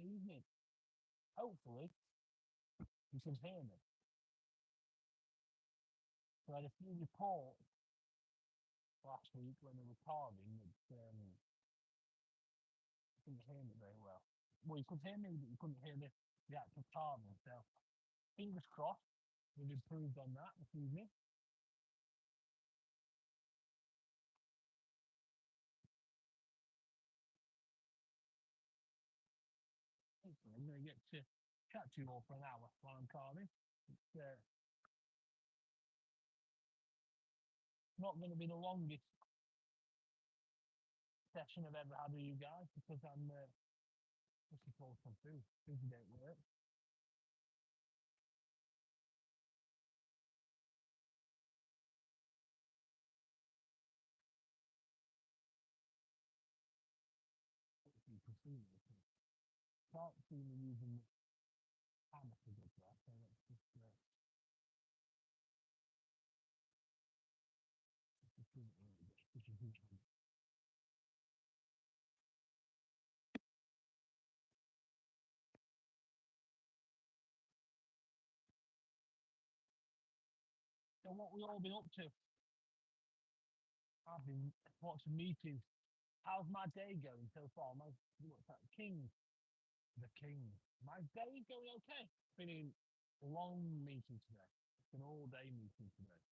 evening. Hopefully, you can hear me. So I had a few reports last week when we were carving that you couldn't hear me very well. Well, you could hear me, but you couldn't hear the actual carving. So fingers crossed, we've improved on that this evening. Hopefully, I'm going to get to chat to you all for an hour while I'm carving. It's not going to be the longest session I've ever had with you guys because I'm looking forward to some food. Busy day at work. Hopefully you can see me. Can't see me using the hammer to get there, so let's just zoom it a little bit. So what we all been up to? I've been watching meetings. How's my day going so far? What's that? The king. My day's going okay. Been a long meeting today. It's an all-day meeting today.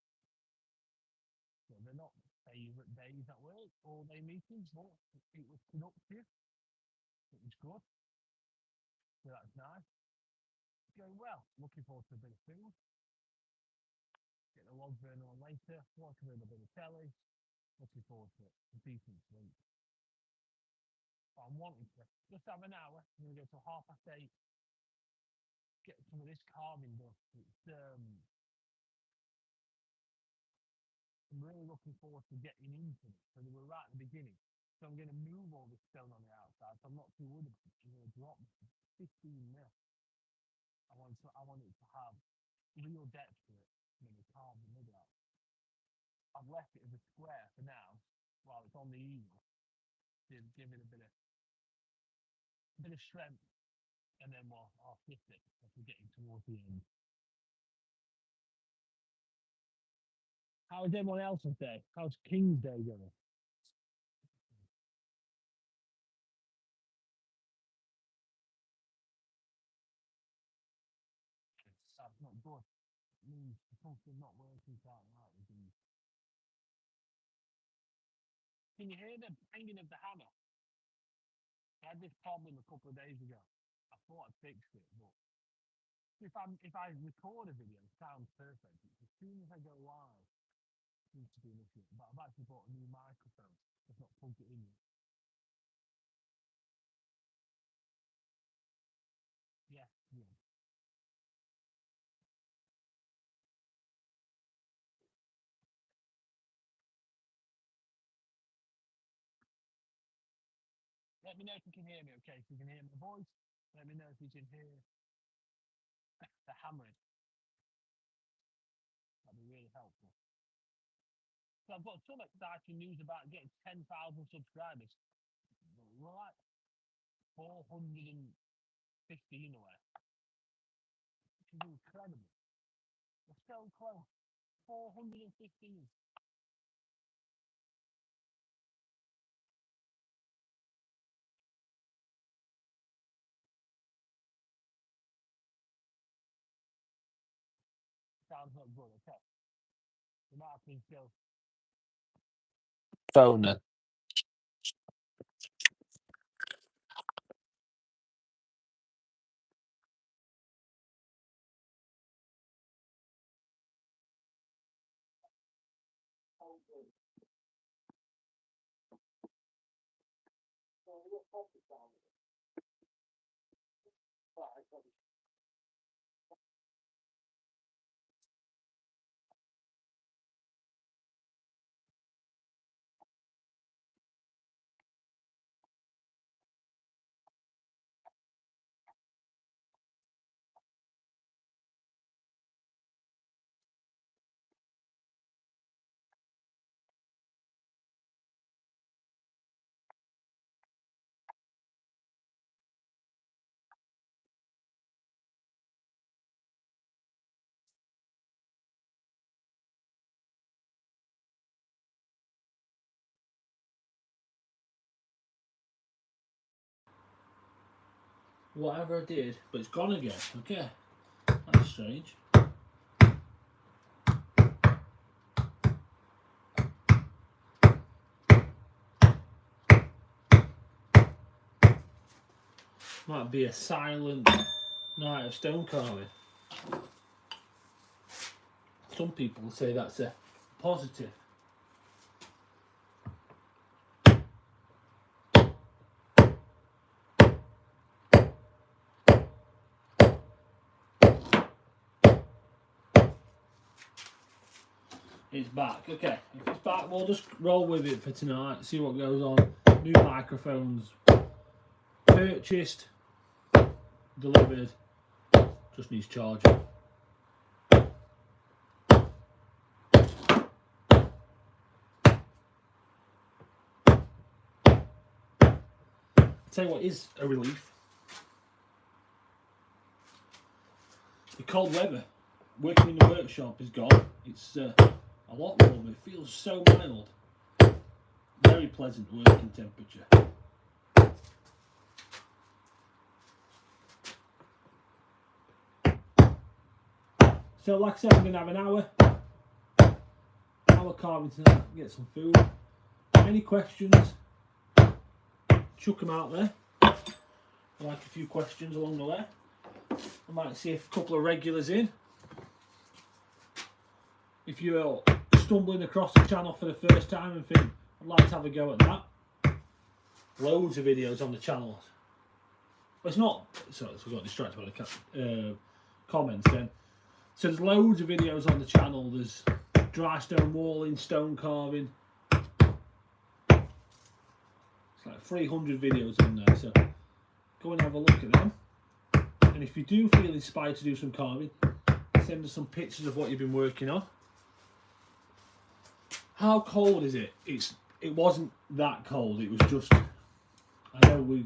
So they're not favourite days at work, all-day meetings, but it was productive. It was good. So that's nice. It's going well. Looking forward to a bit of food. Get the log burner on later. Watching a little bit of telly. Looking forward to it. A decent sleep. But I'm wanting to just have an hour. I'm going to go till 8:30. Get some of this carving done. I'm really looking forward to getting into it. So we're right at the beginning. So I'm going to move all this stone on the outside. So I'm not too worried about it. I'm going to drop 15 mil. I want it to have real depth to it. I'm going to carve the middle out. I've left it as a square for now while it's on the easel to give it a bit of strength, and then I'll shift it as we're getting towards the end. How is everyone else's day? How's King's Day going? That's not good. It means something not working quite right with these. Can you hear the banging of the hammer? I had this problem a couple of days ago. I thought I'd fixed it, but if I record a video, it sounds perfect. It's as soon as I go live, it seems to be an issue. But I've actually bought a new microphone. I've not plugged it in yet. Yeah, yeah. Let me know if you can hear me. Okay, if you can hear my voice, let me know if you can hear the hammering. That'd be really helpful. So I've got some exciting news about getting 10,000 subscribers. We're like 415 away, which is incredible. We're so close. 415. Sounds not good. Okay. The marketing skills. Phone. whatever I did, but it's gone again. Okay, that's strange. Might be a silent night of stone carving. Some people say that's a positive. It's back. Okay, if it's back, we'll just roll with it for tonight, see what goes on. New microphones purchased, delivered, just needs charging. Tell you what is a relief. The cold weather, working in the workshop is gone. It's a lot warmer, it feels so mild. Very pleasant working temperature. So like I said, I'm going to have an hour carving tonight, get some food. Any questions, chuck them out there. I like a few questions along the way. I might see if a couple of regulars in. If you're stumbling across the channel for the first time and think, I'd like to have a go at that. Loads of videos on the channel. Well, it's not, sorry, I got distracted by the comments then. So there's loads of videos on the channel. There's dry stone walling, stone carving. It's like 300 videos on there, so go and have a look at them. And if you do feel inspired to do some carving, send us some pictures of what you've been working on. How cold is it? It wasn't that cold, it was just, I know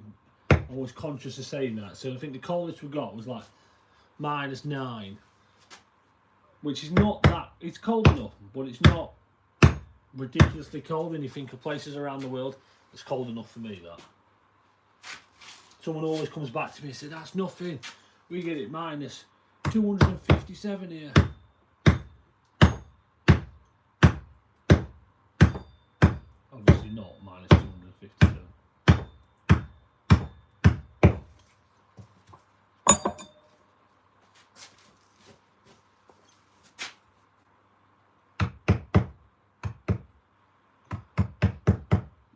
I'm always conscious of saying that, so I think the coldest we got was like -9, which is not that, it's cold enough, but it's not ridiculously cold. And you think of places around the world, it's cold enough for me, that. Someone always comes back to me and says, that's nothing, we get it -257 here. Obviously not -257.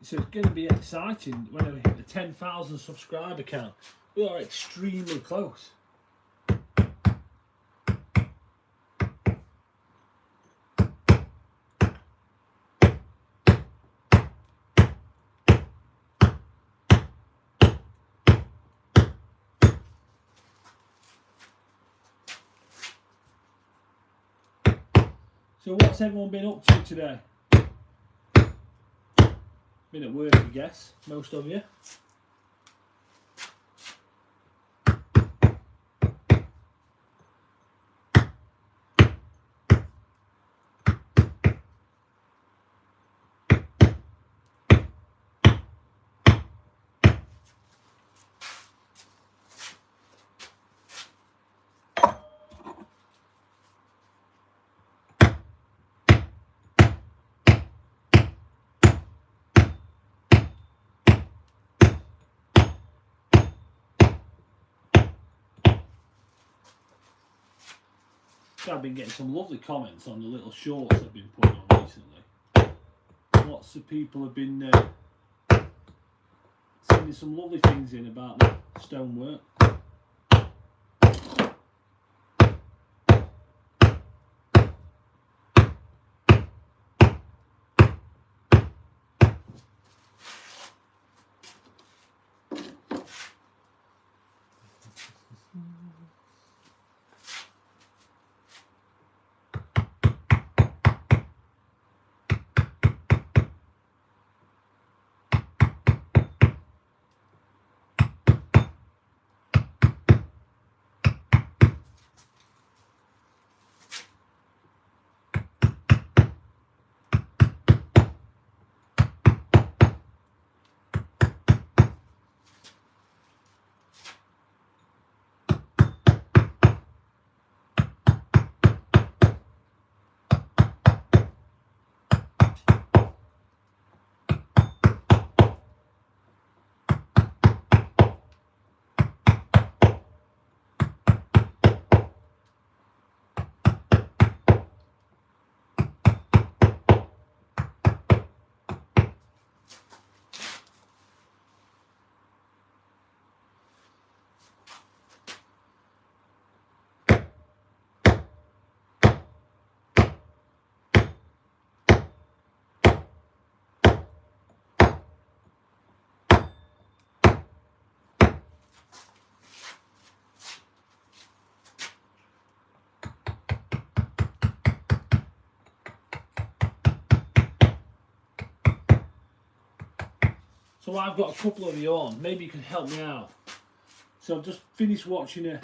So it's going to be exciting when we hit the 10,000 subscriber count. We are extremely close. So what's everyone been up to today? Been at work, I guess, most of you. I've been getting some lovely comments on the little shorts I've been putting on recently. Lots of people have been sending some lovely things in about the stonework. So I've got a couple of you on. Maybe you can help me out. So I've just finished watching a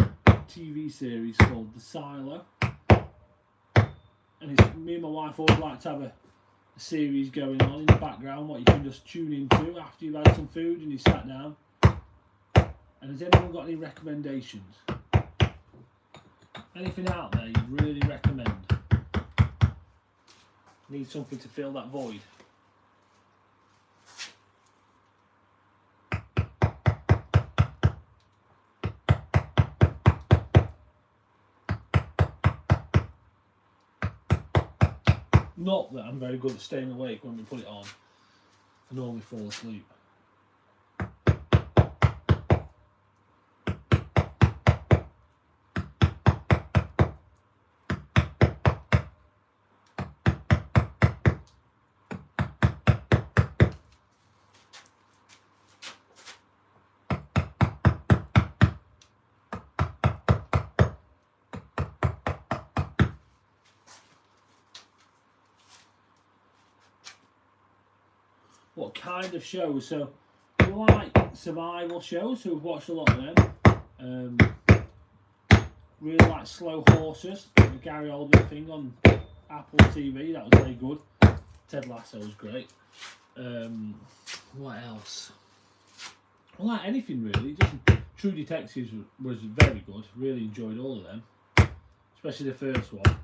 TV series called The Silo. And it's, me and my wife always like to have a series going on in the background, what you can just tune into after you've had some food and you sat down. And has anyone got any recommendations? Anything out there you'd really recommend? Need something to fill that void. Not that I'm very good at staying awake when we put it on. I normally fall asleep. What kind of shows? So, do you like survival shows? So we've watched a lot of them. Really like Slow Horses, the Gary Oldman thing on Apple TV. That was very good. Ted Lasso was great. What else? I like anything really. Just True Detectives was very good. Really enjoyed all of them, especially the first one.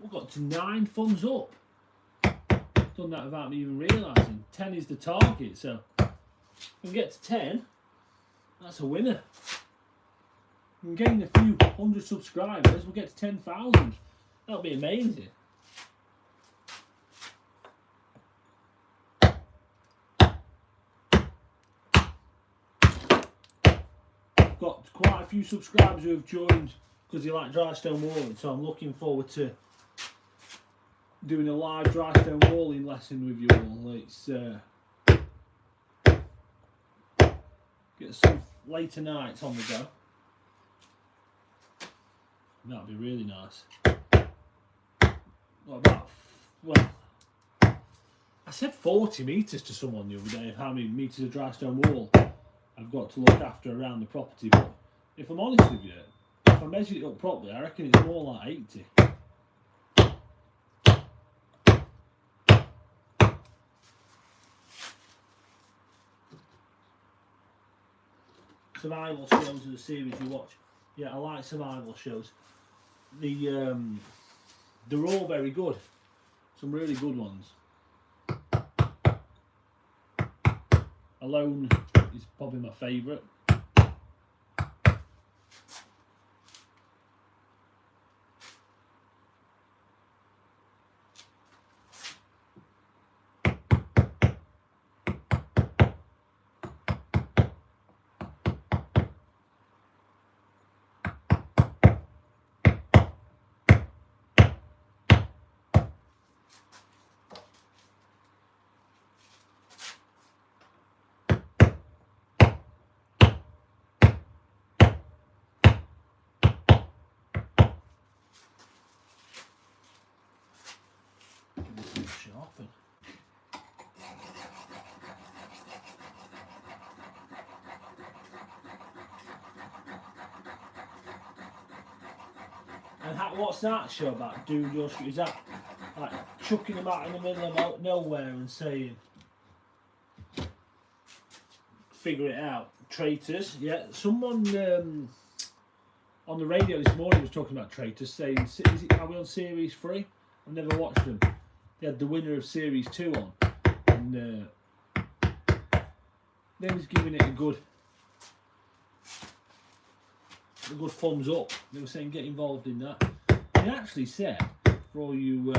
We've got to 9 thumbs up. Done that without me even realising. 10 is the target, so if we can get to 10, that's a winner. We can gain a few hundred subscribers, we'll get to 10,000. That'll be amazing. Got quite a few subscribers who have joined because they like dry stone walling, so I'm looking forward to doing a live dry stone walling lesson with you all. It's get some later nights on the go. That'd be really nice. What about, well, I said 40 metres to someone the other day of how many metres of dry stone wall I've got to look after around the property, but if I'm honest with you, if I measured it up properly, I reckon it's more like 80. Survival shows are the series you watch. Yeah, I like survival shows. They're all very good. Some really good ones. Alone is probably my favourite. Sharpen. And what's that show about? Dude, is that like chucking them out in the middle of nowhere and saying, figure it out? Traitors, yeah. Someone on the radio this morning was talking about traitors, saying, are we on series 3? I've never watched them. They had the winner of series 2 on, and they was giving it a good thumbs up. They were saying get involved in that. They actually said, for all you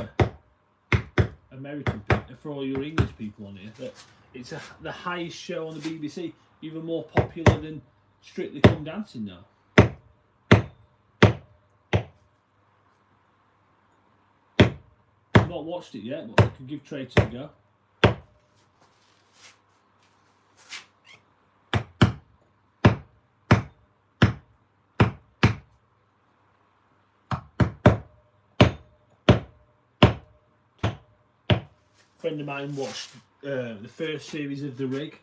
American people, for all your English people on here, that It's the highest show on the BBC, even more popular than Strictly Come Dancing now. I've not watched it yet, but I can give Traitor a go. A friend of mine watched the first series of The Rig.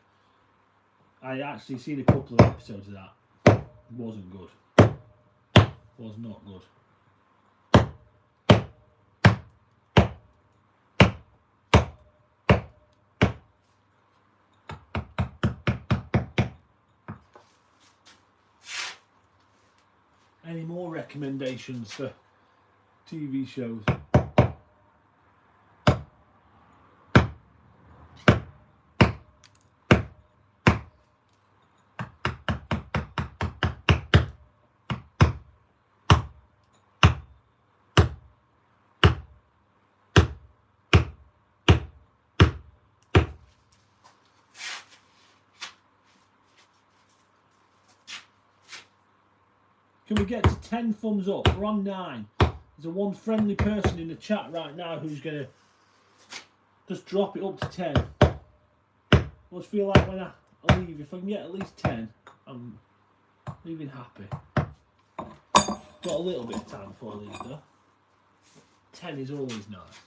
I actually seen a couple of episodes of that. It wasn't good. Was not good. Any more recommendations for TV shows? Can we get to 10 thumbs up? We're on 9. There's a one friendly person in the chat right now who's going to just drop it up to 10. I just feel like when I leave, if I can get at least 10, I'm leaving happy. Got a little bit of time before I leave though. 10 is always nice.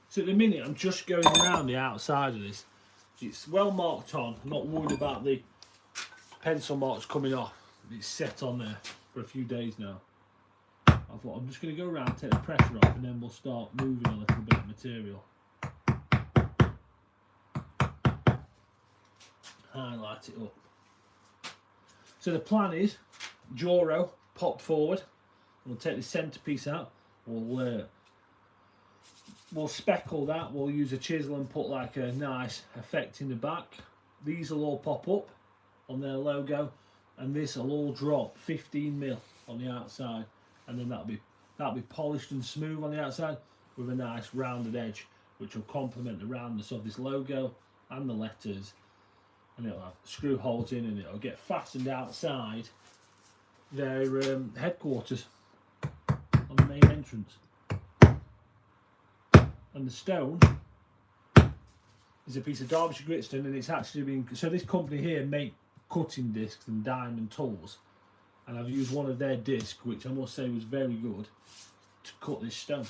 So at the minute I'm just going around the outside of this. It's well marked on. I'm not worried about the pencil marks coming off. It's set on there for a few days now. I thought I'm just going to go around, take the pressure off, and then we'll start moving a little bit of material. Highlight it up. So the plan is, Joro popped forward. We'll take the centrepiece out. We'll speckle that. We'll use a chisel and put like a nice effect in the back. These will all pop up on their logo, and this will all drop 15mm on the outside, and then that'll be polished and smooth on the outside with a nice rounded edge, which will complement the roundness of this logo and the letters. And it'll have screw holes in, and it'll get fastened outside their headquarters on the main entrance. And the stone is a piece of Derbyshire gritstone, and it's actually been, so this company here make cutting discs and diamond tools, and I've used one of their discs, which I must say was very good, to cut this stone.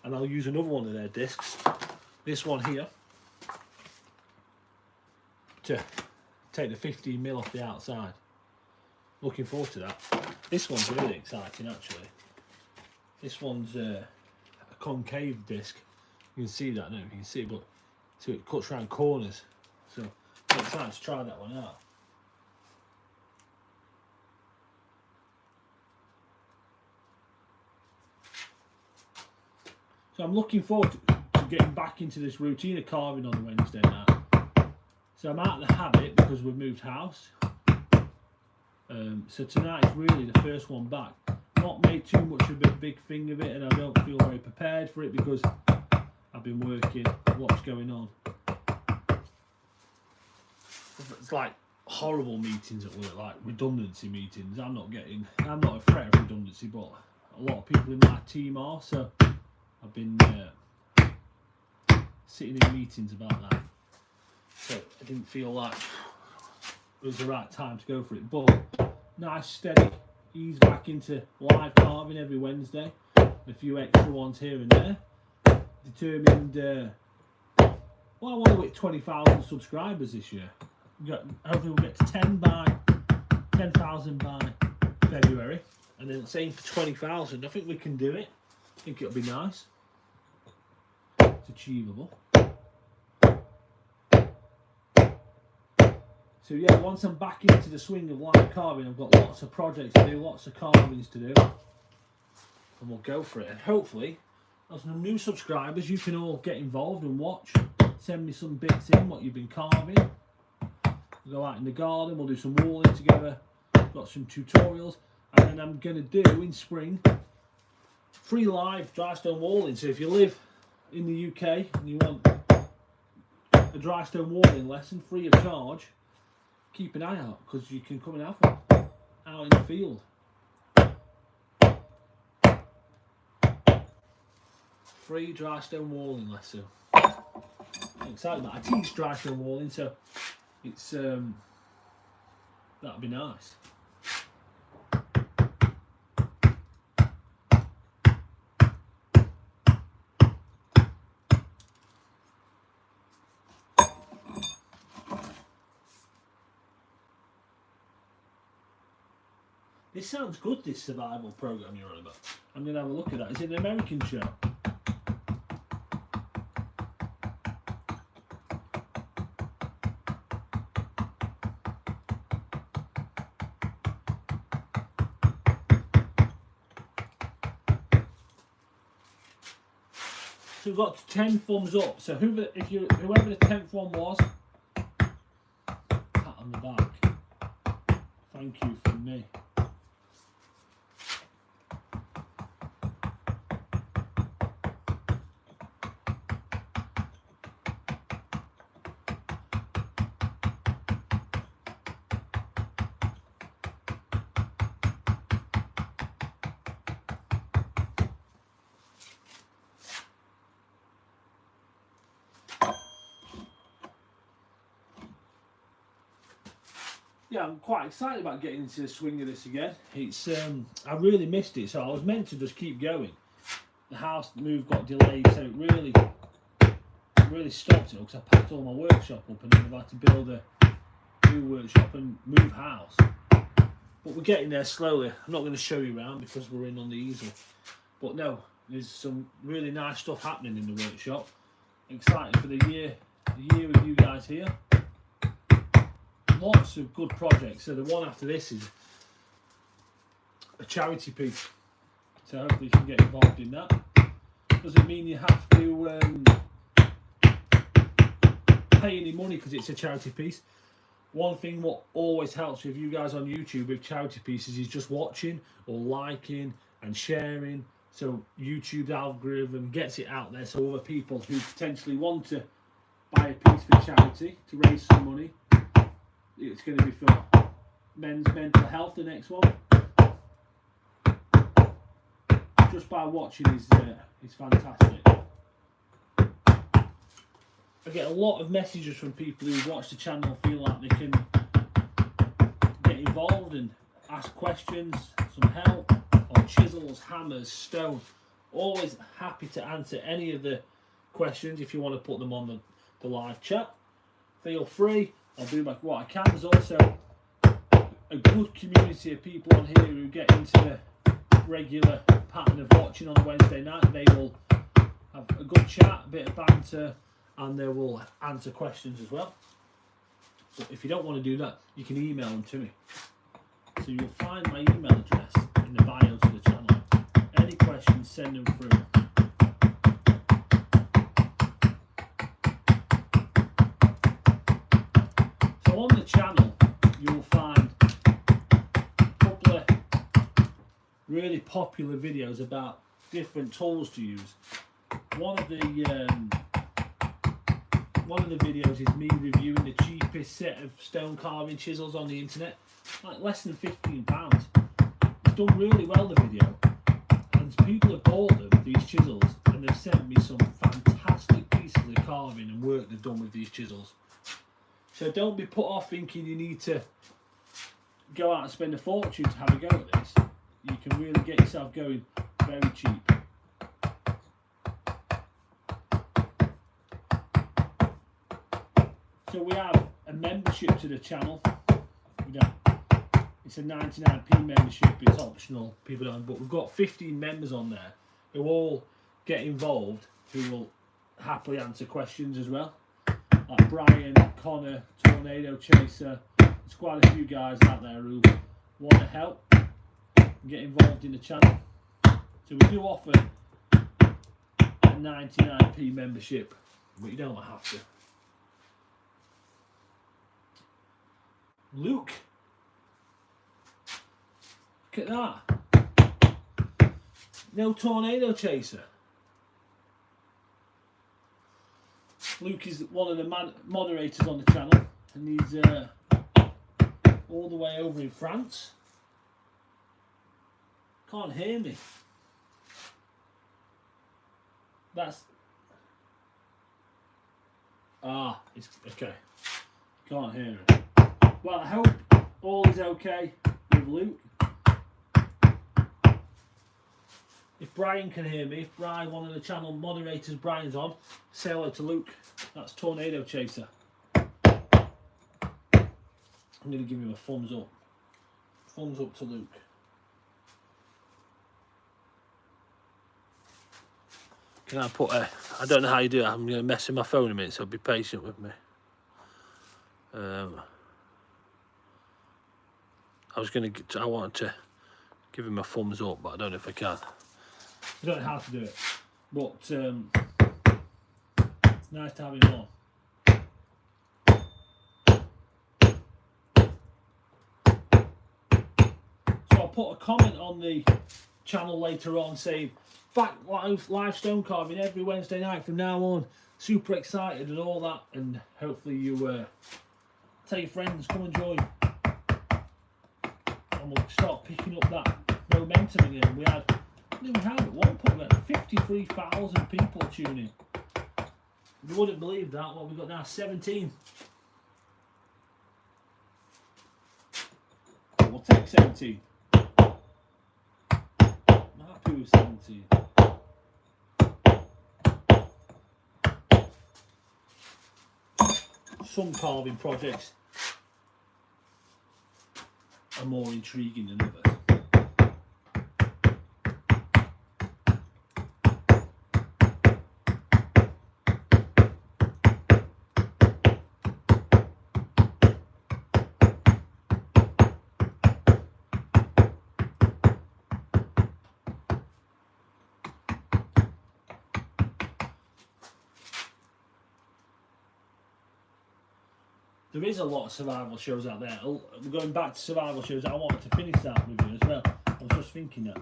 And I'll use another one of their discs, this one here, to take the 15mm off the outside. Looking forward to that. This one's really exciting actually. This one's a concave disc. You can see that, I don't know if you can see it, but so it cuts around corners. So I'm excited to try that one out. So I'm looking forward to getting back into this routine of carving on a Wednesday night. So I'm out of the habit because we've moved house. So tonight is really the first one back. Not made too much of a big thing of it, and I don't feel very prepared for it because I've been working, lots going on. It's like horrible meetings at work, like redundancy meetings. I'm not a threat of redundancy, but a lot of people in my team are, so I've been sitting in meetings about that. So I didn't feel like it was the right time to go for it. But nice, steady, ease back into live carving every Wednesday. A few extra ones here and there. Determined, well, I want to hit 20,000 subscribers this year. Hopefully we'll get to 10,000 by February, and then same for 20,000. I think we can do it. I think it'll be nice. It's achievable. So yeah, once I'm back into the swing of live carving, I've got lots of projects to do, lots of carvings to do, and we'll go for it. And hopefully, as some new subscribers, you can all get involved and watch. Send me some bits in, what you've been carving. We'll go out in the garden, we'll do some walling together. Got some tutorials, and then I'm going to do in spring free live dry stone walling. So if you live in the UK and you want a dry stone walling lesson free of charge, keep an eye out, because you can come and have one out in the field. Free dry stone walling lesson. I'm excited about it. I teach dry stone walling, so it's that'd be nice. This sounds good, this survival program you're on about. I'm going to have a look at that. Is it an American show? So we've got 10 thumbs up. So whoever the 10th one was, pat on the back. Thank you from me. Yeah, I'm quite excited about getting into the swing of this again. It's I really missed it, so I was meant to just keep going. The house move got delayed, so it really stopped it because I packed all my workshop up and then I've had to build a new workshop and move house. But we're getting there slowly. I'm not going to show you around because we're in on the easel. But no, there's some really nice stuff happening in the workshop. Excited for the year with you guys here. Lots of good projects. So the one after this is a charity piece. So hopefully you can get involved in that. Doesn't mean you have to pay any money because it's a charity piece. One thing what always helps with you guys on YouTube with charity pieces is just watching or liking and sharing. So YouTube's algorithm gets it out there so other people who potentially want to buy a piece for charity to raise some money. It's going to be for men's mental health, the next one. Just by watching is fantastic. I get a lot of messages from people who watch the channel feel like they can get involved and ask questions, some help on chisels, hammers, stone. Always happy to answer any of the questions if you want to put them on the live chat. Feel free. I'll do what I can. There's also a good community of people on here who get into the regular pattern of watching on a Wednesday night. They will have a good chat, a bit of banter, and they will answer questions as well. But if you don't want to do that, you can email them to me. So you'll find my email address in the bio to the channel. Any questions, send them through. So on the channel, you'll find a couple of really popular videos about different tools to use. One of the videos is me reviewing the cheapest set of stone carving chisels on the internet, like less than £15. It's done really well, the video, and people have bought them, these chisels, and they've sent me some fantastic pieces of carving and work they've done with these chisels. So don't be put off thinking you need to go out and spend a fortune to have a go at this. You can really get yourself going very cheap. So we have a membership to the channel. It's a 99p membership, it's optional, people don't, but we've got 15 members on there who all get involved, who will happily answer questions as well. Like Brian, Connor, Tornado Chaser. There's quite a few guys out there who want to help and get involved in the channel. So we do offer a 99p membership, but you don't have to. Luke, look at that. No tornado chaser. Luke is one of the moderators on the channel, and he's all the way over in France. Can't hear me. That's it's okay. Can't hear it. Well, I hope all is okay with Luke. If Brian can hear me, if Brian, one of the channel moderators, Brian's on, say hello to Luke. That's Tornado Chaser. I'm going to give him a thumbs up. Thumbs up to Luke. Can I put a... I don't know how you do it. I'm going to mess with my phone a minute, so be patient with me. I wanted to give him a thumbs up, but I don't know if I can. I don't know how to do it, but it's nice to have him on. So I'll put a comment on the channel later on saying back live stone carving every Wednesday night from now on. Super excited and all that, and hopefully you tell your friends, come and join, and we'll start picking up that momentum again. We had at one point we had 53,000 people tuning. You wouldn't believe that. What we got now, 17. We'll take 17. I'm happy with 17. Some carving projects are more intriguing than others. There is a lot of survival shows out there. Going back to survival shows, I wanted to finish that with you as well. I was just thinking that.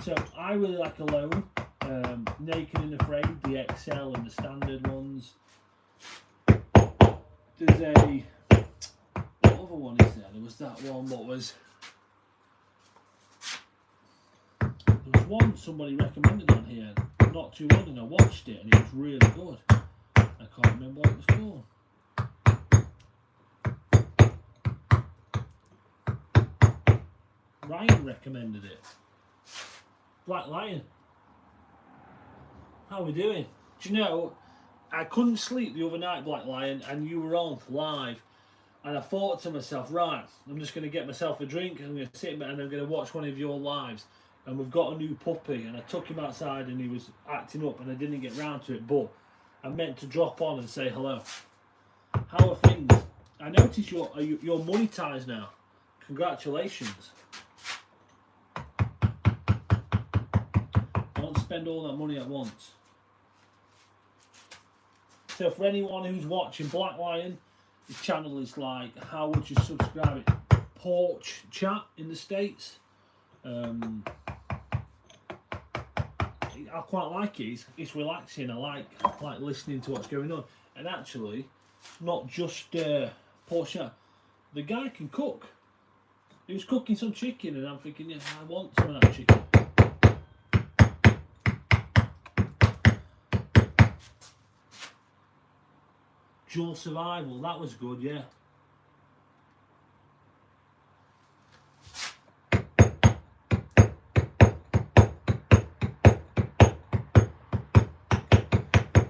So I really like Alone, Naked and Afraid, the XL and the standard ones. There's a... What other one is there? There was that one, what was... There was one somebody recommended on here not too long ago. I watched it and it was really good. I can't remember what it was called. Ryan recommended it. Black Lion. How are we doing? Do you know, I couldn't sleep the other night, Black Lion, and you were on live. And I thought to myself, right, I'm just going to get myself a drink, and I'm going to sit and I'm going to watch one of your lives. And we've got a new puppy, and I took him outside and he was acting up and I didn't get round to it, but I meant to drop on and say hello. How are things? I notice you're monetized now. Congratulations. Don't spend all that money at once. So for anyone who's watching, Black Lion, his channel is like, how would you subscribe it? Porch chat in the States. I quite like it. It's relaxing. I like listening to what's going on. And actually, not just porch chat. The guy can cook. He was cooking some chicken, and I'm thinking, yeah, I want some of that chicken. Dual Survival, that was good, yeah.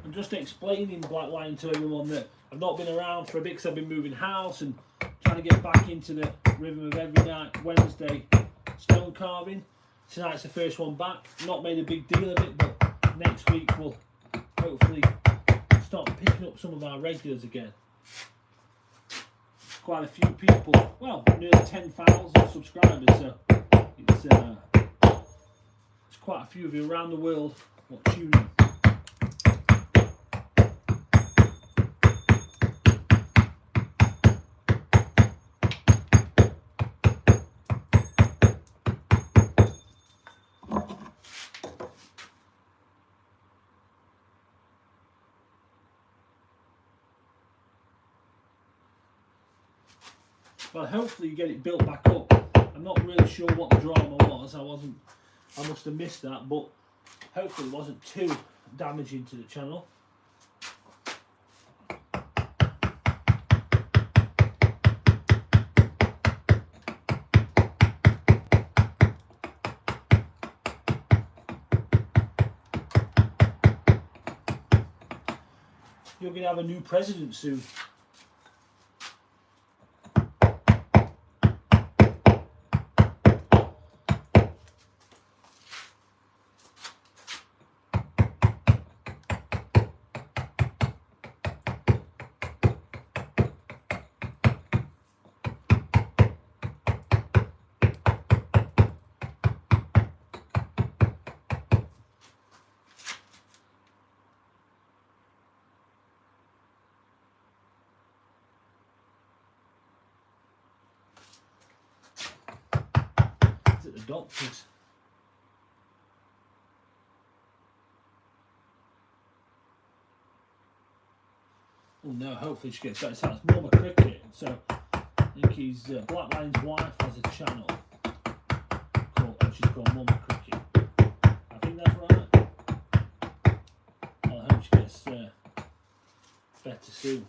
I'm just explaining Black Lion to everyone that I've not been around for a bit because I've been moving house and trying to get back into the rhythm of every night, Wednesday stone carving. Tonight's the first one back. Not made a big deal of it, but next week we'll hopefully start picking up some of our regulars again. Quite a few people, well, nearly 10,000 subscribers, so it's quite a few of you around the world what tune in. Well, hopefully you get it built back up. I'm not really sure what the drama was. I must have missed that, but hopefully it wasn't too damaging to the channel. You're going to have a new president soon. Is it the doctors? Oh no, hopefully she gets better. So it's Mama Cricket. So I think he's Black Lion's wife has a channel and she's called Mama Cricket. I think that's right. Well, I hope she gets better soon.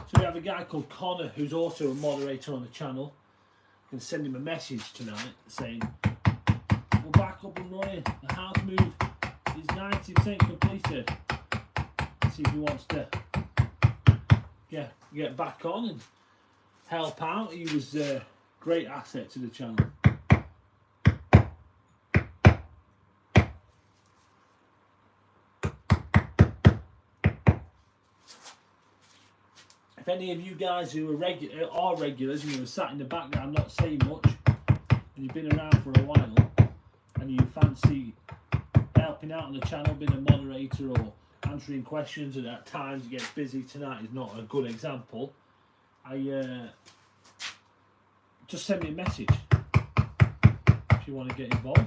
So we have a guy called Connor who's also a moderator on the channel. I can send him a message tonight saying we're back up and running. The house move is 90% completed. See if he wants to get back on and help out. He was a great asset to the channel. If any of you guys who are regulars and you're sat in the background not saying much and you've been around for a while and you fancy helping out on the channel, being a moderator or answering questions, and at times it gets busy, tonight is not a good example, just send me a message if you want to get involved.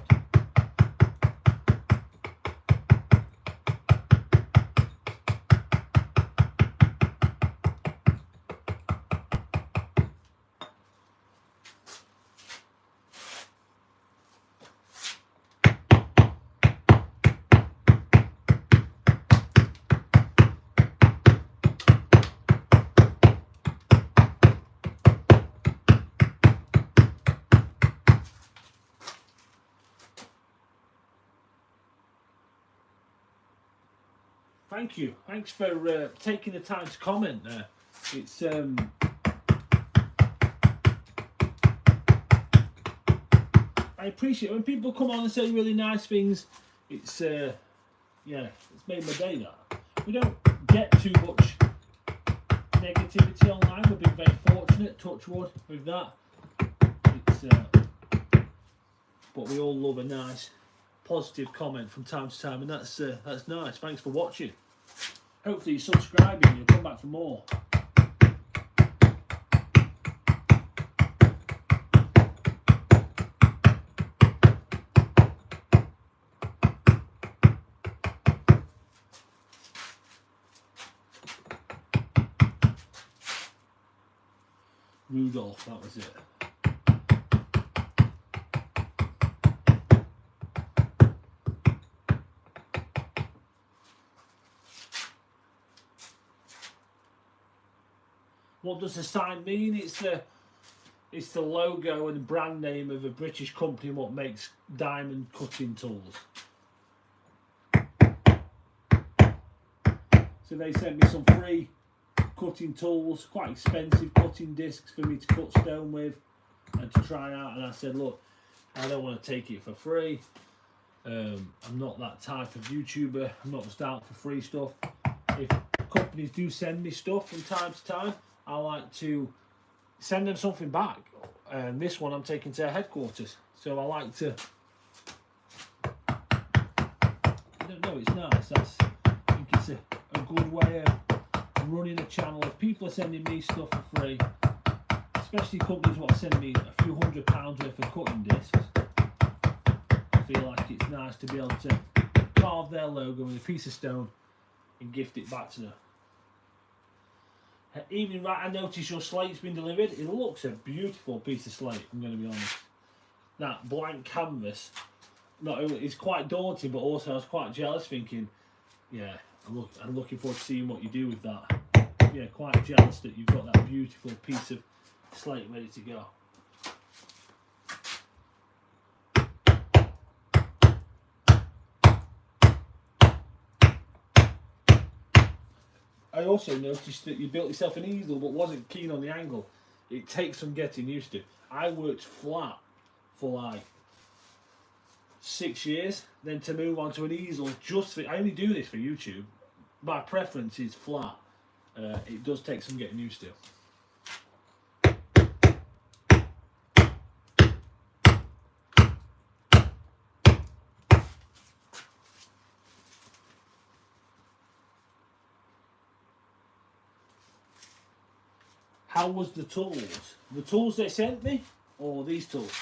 Thank you. Thanks for taking the time to comment there. It's I appreciate it when people come on and say really nice things. It's yeah, it's made my day. That we don't get too much negativity online. We've been very fortunate, touch wood, with that. It's but we all love a nice positive comment from time to time, and that's nice. Thanks for watching. Hopefully you're subscribing and you'll come back for more. Rudolph, that was it. What does the sign mean? It's the logo and brand name of a British company what makes diamond cutting tools. So they sent me some free cutting tools, quite expensive cutting discs for me to cut stone with and to try out, and I said, look, I don't want to take it for free. I'm not that type of YouTuber. I'm not just out for free stuff. If companies do send me stuff from time to time, I like to send them something back, and this one I'm taking to headquarters, so I like to, I don't know, it's nice. I think it's a good way of running a channel. If people are sending me stuff for free, especially companies what are sending me a few £100 worth of cutting discs. I feel like it's nice to be able to carve their logo with a piece of stone and gift it back to them. Even right, I noticed your slate's been delivered. It looks a beautiful piece of slate, I'm going to be honest. That blank canvas, not only it's quite daunting, but also I was quite jealous, thinking, yeah, I'm looking forward to seeing what you do with that. Yeah, quite jealous that you've got that beautiful piece of slate ready to go. I also noticed that you built yourself an easel but wasn't keen on the angle. It takes some getting used to. I worked flat for like 6 years, then to move on to an easel just for, I only do this for YouTube. My preference is flat. It does take some getting used to. How was the tools? The tools they sent me, or these tools?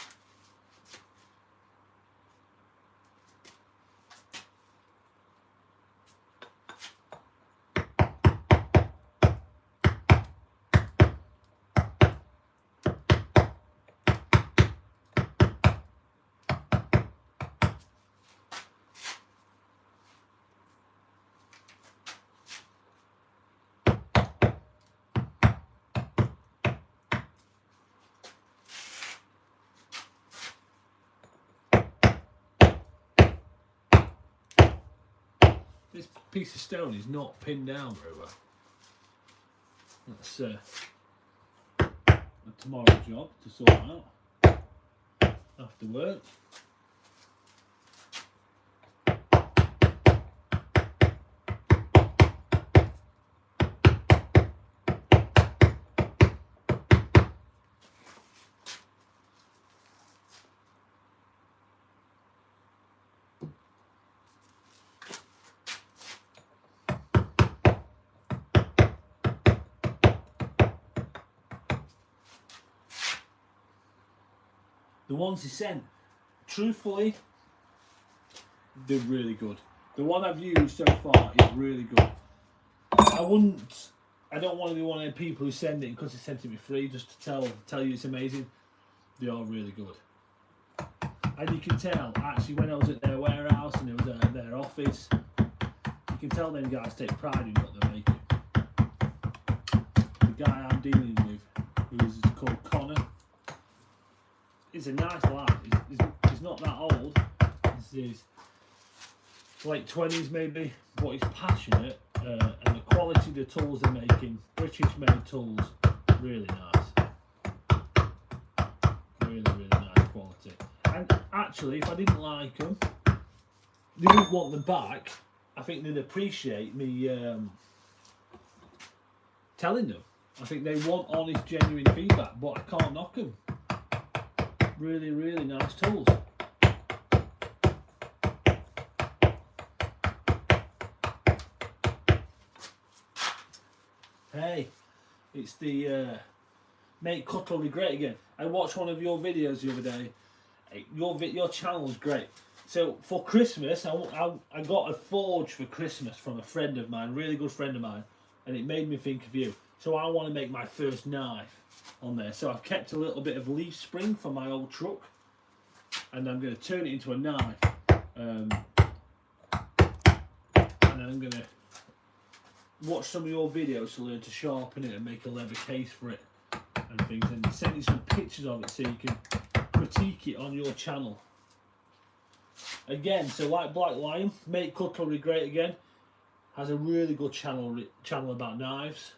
This piece of stone is not pinned down very well. That's a tomorrow's job to sort out after work. The ones he sent, truthfully, they're really good. The one I've used so far is really good. I don't want to be one of the people who send it because they sent it me free just to tell you it's amazing. They are really good. And you can tell, actually, when I was at their warehouse and it was at their office, you can tell them guys take pride in what they're making. The guy I'm dealing with, who's called Connor, he's a nice lad. He's not that old. He's late 20s maybe, but he's passionate, and the quality of the tools they're making, British made tools, really nice. Really nice quality. And actually, if I didn't like them, they wouldn't want them back. I think they'd appreciate me telling them. I think they want honest, genuine feedback, but I can't knock them. Really nice tools. Hey, it's the Make Cutlery Great Again. I watched one of your videos the other day. Your channel's great. So for Christmas, I got a forge for Christmas from a friend of mine, really good friend of mine, and it made me think of you. So I want to make my first knife on there. So I've kept a little bit of leaf spring from my old truck, and I'm going to turn it into a knife. And then I'm going to watch some of your videos to learn to sharpen it and make a leather case for it and things, and send you some pictures of it so you can critique it on your channel. Again, so like Black Lion, Make Cutlery Great Again, has a really good channel about knives.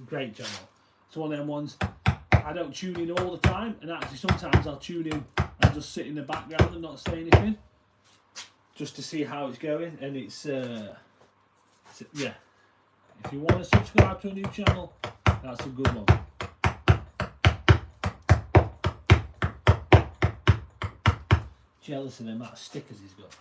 Great channel. It's one of them ones I don't tune in all the time, and actually sometimes I'll tune in and just sit in the background and not say anything, just to see how it's going. And it's yeah, if you want to subscribe to a new channel, that's a good one. Jealous of the amount of stickers he's got.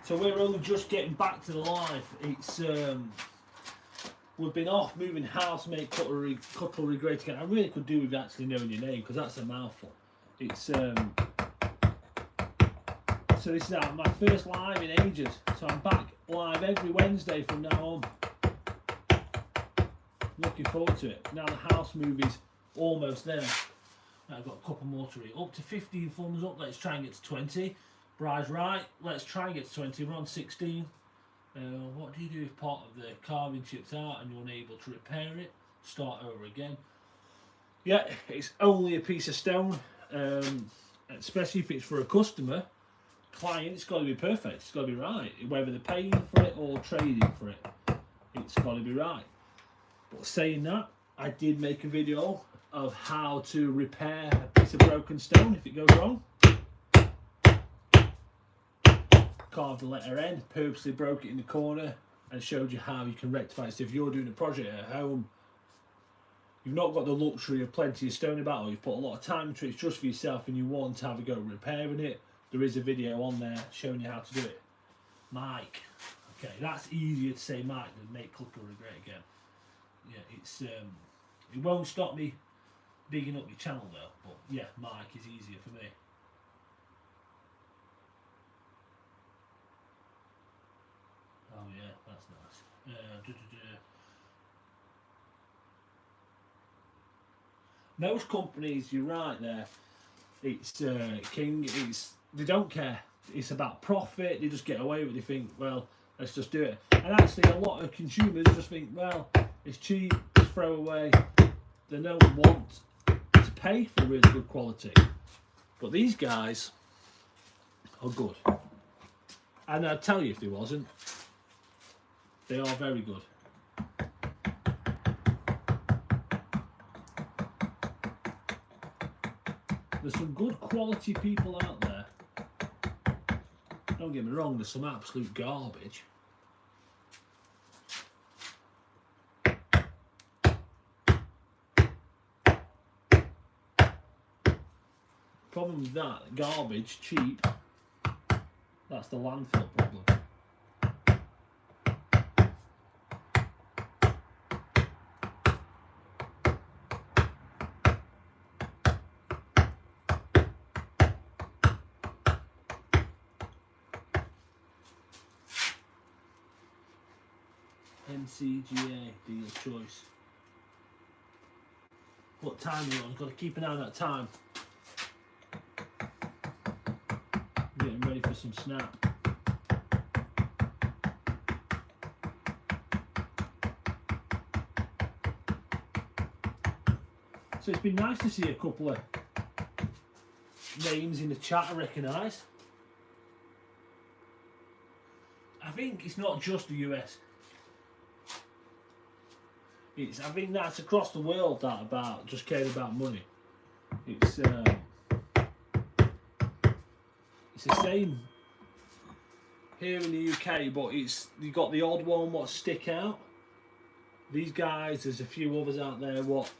So we're only just getting back to the live. It's we've been off moving house, make cutlery great again. I really could do with actually knowing your name because that's a mouthful. It's so this is my first live in ages. So I'm back live every Wednesday from now on. Looking forward to it. Now the house move is almost there. I've got a couple more to read. Up to 15 thumbs up. Let's try and get to 20. Bride's right. Let's try and get to 20. We're on 16. What do you do if part of the carving chips out and you're unable to repair it? Start over again. Yeah, it's only a piece of stone. Especially if it's for a customer, client, it's got to be perfect. It's got to be right. Whether they're paying for it or trading for it, it's got to be right. But saying that, I did make a video of how to repair a piece of broken stone if it goes wrong. Carved the letter N, purposely broke it in the corner and showed you how you can rectify it. So if you're doing a project at home, you've not got the luxury of plenty of stone about, or you've put a lot of time into it, it's just for yourself and you want to have a go repairing it, there is a video on there showing you how to do it. Mike. Okay, that's easier to say Mike than make cookery great again. Yeah, it's it won't stop me bigging up your channel though, but yeah, Mike is easier for me. Oh yeah, that's nice. Most companies, you're right there. It's King. They don't care. It's about profit. They just get away with it. They think, well, let's just do it. And actually, a lot of consumers just think, well, it's cheap. Just throw away. They don't want to pay for really good quality. But these guys are good. And I'd tell you if they wasn't. They are very good. There's some good quality people out there. Don't get me wrong, there's some absolute garbage. Problem with that, garbage, cheap, that's the landfill problem. MCGA, deal choice. What time are you on? Got to keep an eye on that time. Getting ready for some snap. So it's been nice to see a couple of names in the chat I recognise. I think it's not just the US. I think that's across the world that about just caring about money. It's the same here in the UK, but you got the odd one what stick out. These guys, there's a few others out there what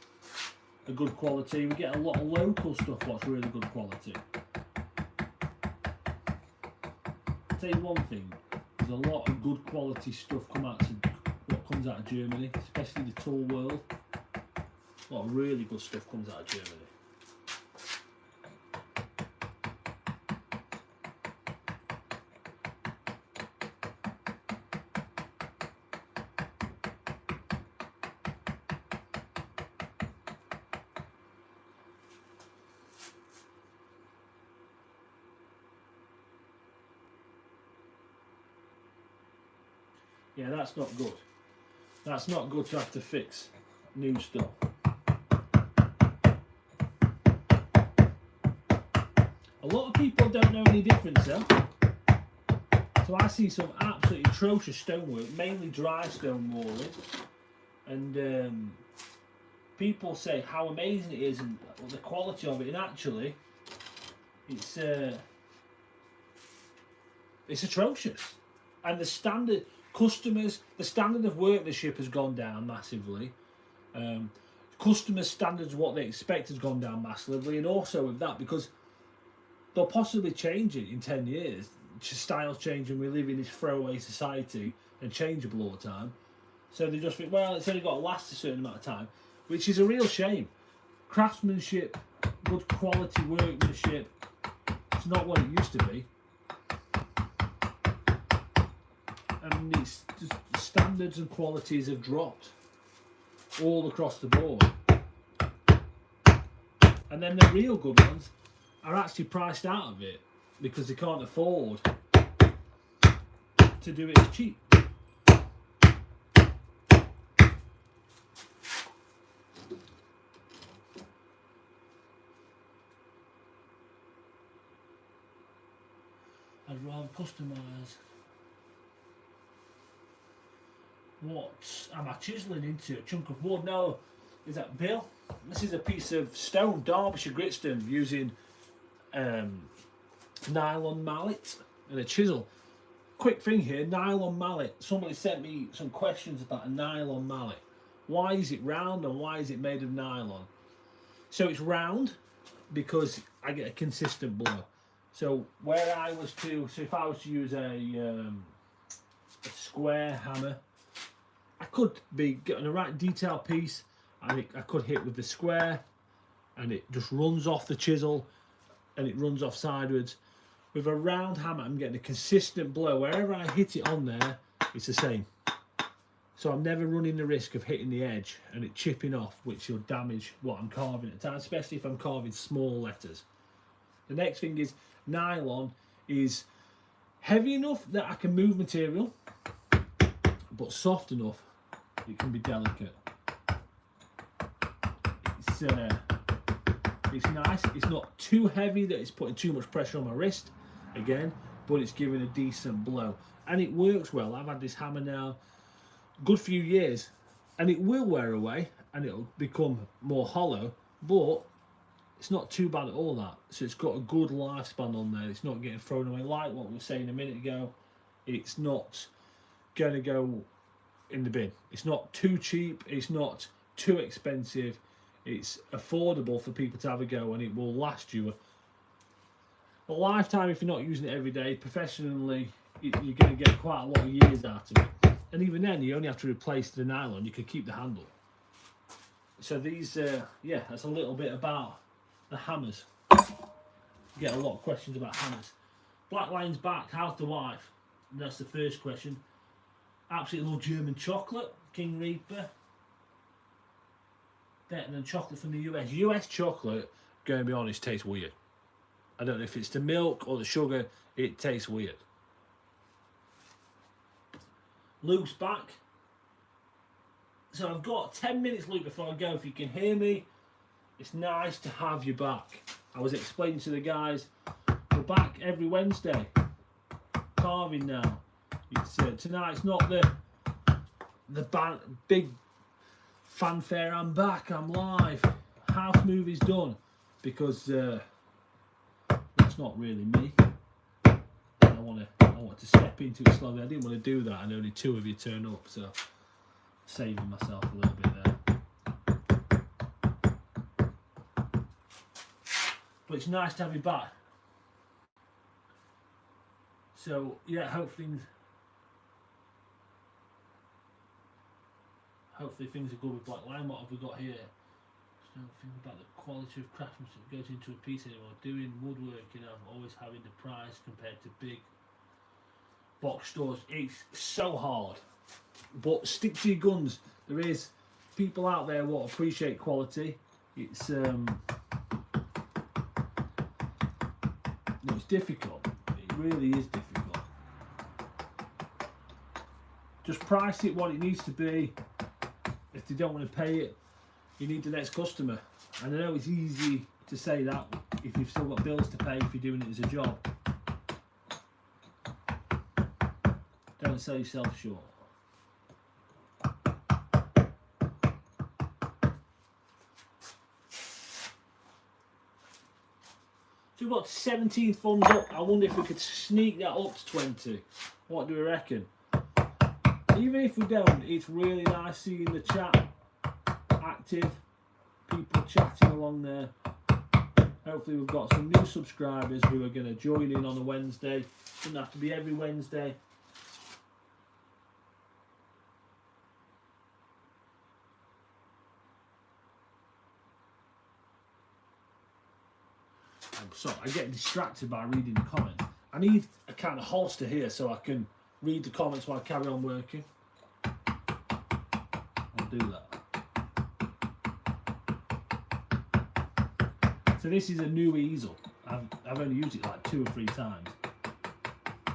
are good quality. We get a lot of local stuff what's really good quality. I'll tell you one thing, there's a lot of good quality stuff what comes out of Germany, especially the tool world. A lot of really good stuff comes out of Germany. Yeah, that's not good. That's not good to have to fix new stuff. A lot of people don't know any difference though. So I see some absolutely atrocious stonework, mainly dry stone walling, and people say how amazing it is and the quality of it, and actually it's atrocious. And the standard the standard of workmanship has gone down massively. Customers' standards of what they expect has gone down massively, and also with that, because they'll possibly change it in 10 years, styles change and we live in this throwaway society and changeable all the time. So they just think, well, it's only got to last a certain amount of time, which is a real shame. Craftsmanship, good quality workmanship, it's not what it used to be. And it's just standards and qualities have dropped all across the board. And then the real good ones are actually priced out of it because they can't afford to do it as cheap. I'd rather customise. What am I chiselling into? A chunk of wood? No, is that Bill? This is a piece of stone, Derbyshire gritstone, using nylon mallet and a chisel. Quick thing here, nylon mallet. Somebody sent me some questions about a nylon mallet. Why is it round and why is it made of nylon? So it's round because I get a consistent blow. So where I was to, so if I was to use a square hammer, I could be getting the right detail piece and I could hit with the square and it just runs off the chisel and it runs off sideways. With a round hammer, I'm getting a consistent blow. Wherever I hit it on there, it's the same. So I'm never running the risk of hitting the edge and it chipping off, which will damage what I'm carving at the time, especially if I'm carving small letters. The next thing is nylon is heavy enough that I can move material, but soft enough it can be delicate. It's nice. It's not too heavy that it's putting too much pressure on my wrist, again, but it's giving a decent blow. And it works well. I've had this hammer now a good few years, and it will wear away and it'll become more hollow, but it's not too bad at all that. So it's got a good lifespan on there. It's not getting thrown away like what we were saying a minute ago. It's not going to go in the bin. It's not too cheap. It's not too expensive. It's affordable for people to have a go, and it will last you a lifetime if you're not using it every day. Professionally, you're going to get quite a lot of years out of it. And even then, you only have to replace the nylon. You could keep the handle. So these, yeah, that's a little bit about the hammers. You get a lot of questions about hammers. Black Lion's back. How's the wife? And that's the first question. Absolutely love German chocolate. King Reaper. Better than chocolate from the US. US chocolate, going to be honest, tastes weird. I don't know if it's the milk or the sugar, it tastes weird. Luke's back. So I've got 10 minutes, Luke, before I go. If you can hear me, it's nice to have you back. I was explaining to the guys, we're back every Wednesday. Carving now. It's tonight's not the big fanfare, I'm back, I'm live, house movie's done, because that's not really me. I want to step into it slowly. I didn't want to do that and only 2 of you turn up, so saving myself a little bit there. But it's nice to have you back. So yeah, hopefully things are good with Black Lion. What have we got here? Just don't think about the quality of craftsmanship that goes into a piece anymore. Doing woodworking, I'm always having the price compared to big box stores. It's so hard. But stick to your guns. There is people out there what appreciate quality. It's it's difficult. It really is difficult. Just price it what it needs to be. If they don't want to pay it, you need the next customer. And I know it's easy to say that if you've still got bills to pay, if you're doing it as a job. Don't sell yourself short. So we've got 17 thumbs up. I wonder if we could sneak that up to 20. What do we reckon? Even if we don't, it's really nice seeing the chat active, people chatting along there. Hopefully we've got some new subscribers who are going to join in on a Wednesday. Doesn't have to be every Wednesday. So I get distracted by reading the comments. I need a kind of holster here so I can read the comments while I carry on working. I'll do that. So this is a new easel. I've only used it like 2 or 3 times.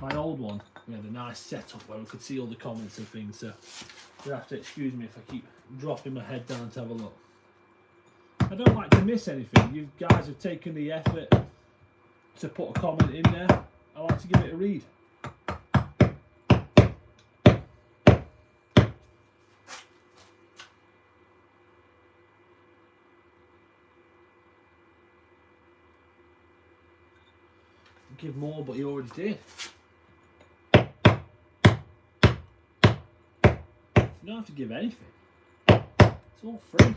My old one, we had a nice setup where we could see all the comments and things, so you'll have to excuse me if I keep dropping my head down to have a look. I don't like to miss anything. You guys have taken the effort to put a comment in there. I like to give it a read. Give more, but you already did. You don't have to give anything. It's all free.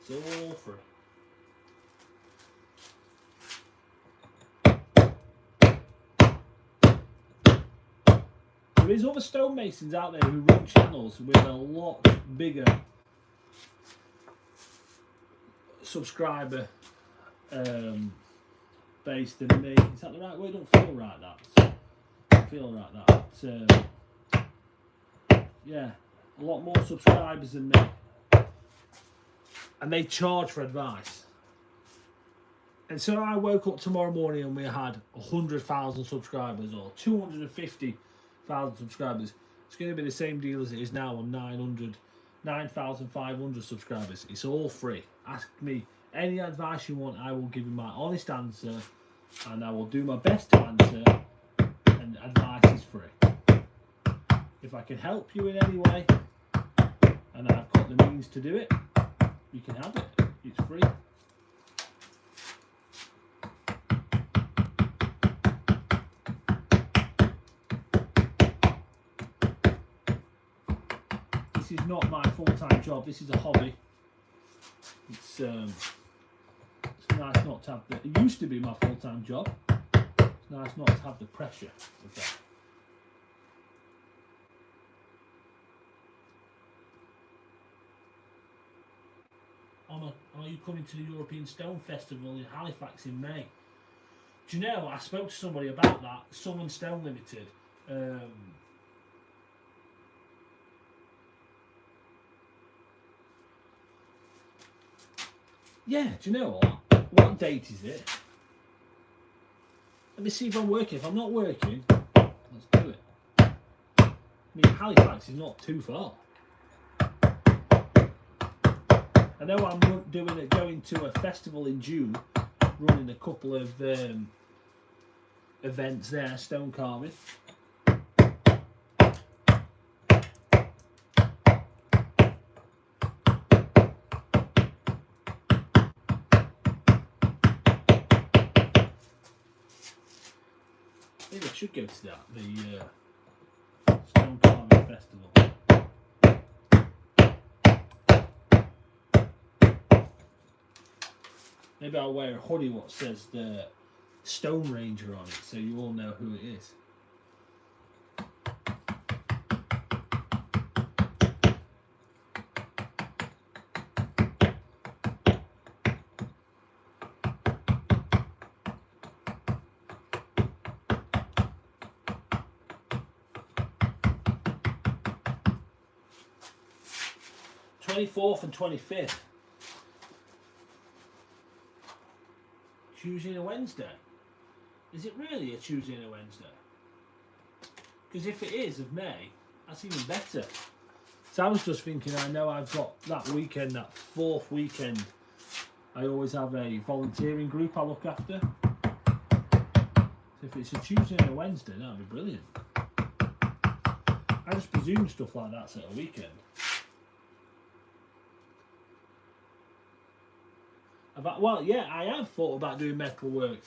It's all free. There is other stonemasons out there who run channels with a lot bigger subscriber base than me. Is that the right word? Don't feel right that. Don't feel right that. Yeah, a lot more subscribers than me, and they charge for advice. And so I woke up tomorrow morning and we had 100,000 subscribers or 250,000 subscribers. It's going to be the same deal as it is now on 9,500 subscribers. It's all free. Ask me any advice you want. I will give you my honest answer, and I will do my best to answer. And advice is free. If I can help you in any way, and I've got the means to do it, you can have it. It's free. This is not my full-time job. This is a hobby. It's nice not to have the. It used to be my full-time job. It's nice not to have the pressure of that. Are you coming to the European Stone Festival in Halifax in May? Do you know, I spoke to somebody about that, Southern Stone Limited. Yeah, do you know what? What date is it? Let me see if I'm working. If I'm not working, let's do it. I mean, Halifax is not too far. I know I'm going to a festival in June, running a couple of events there, stone carving. Maybe I should go to that, the stone carving festival. Maybe I'll wear a hoodie what says the TheStoneRanger on it, so you all know who it is. th and 25th. Tuesday and a Wednesday. Is it really a Tuesday and a Wednesday? Because if it is of May, that's even better. So I was just thinking, I know I've got that weekend, that 4th weekend, I always have a volunteering group I look after. So if it's a Tuesday and a Wednesday, that would be brilliant. I just presume stuff like that's at a weekend. Well, yeah, I have thought about doing metal work,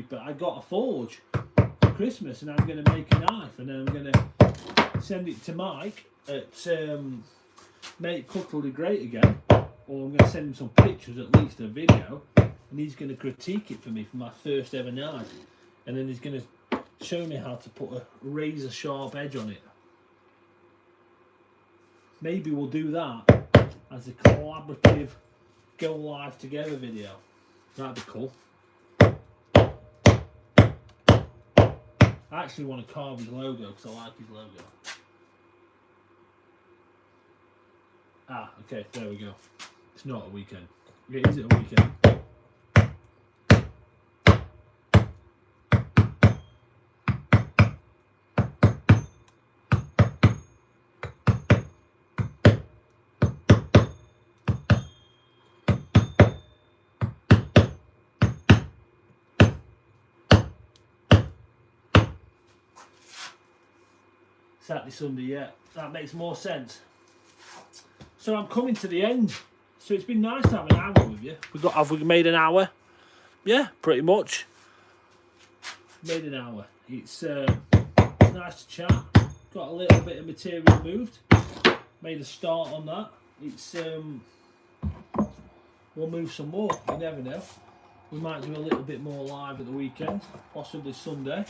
but I got a forge for Christmas, and I'm going to make a knife, and then I'm going to send it to Mike at Make Cutlery Great Again, or I'm going to send him some pictures, at least a video, and he's going to critique it for me for my first ever knife, and then he's going to show me how to put a razor sharp edge on it. Maybe we'll do that as a collaborative go live together video. That'd be cool. I actually want to carve his logo because I like his logo. Ah, okay, there we go. It's not a weekend. It is a weekend. Saturday, Sunday, yeah. That makes more sense. So I'm coming to the end. So it's been nice to have an hour with you. Have we made an hour? Yeah, pretty much. Made an hour. It's nice to chat. Got a little bit of material moved. Made a start on that. It's we'll move some more. You never know. We might do a little bit more live at the weekend, possibly Sunday.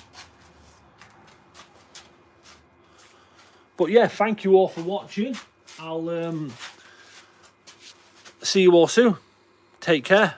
But yeah, thank you all for watching. I'll see you all soon. Take care.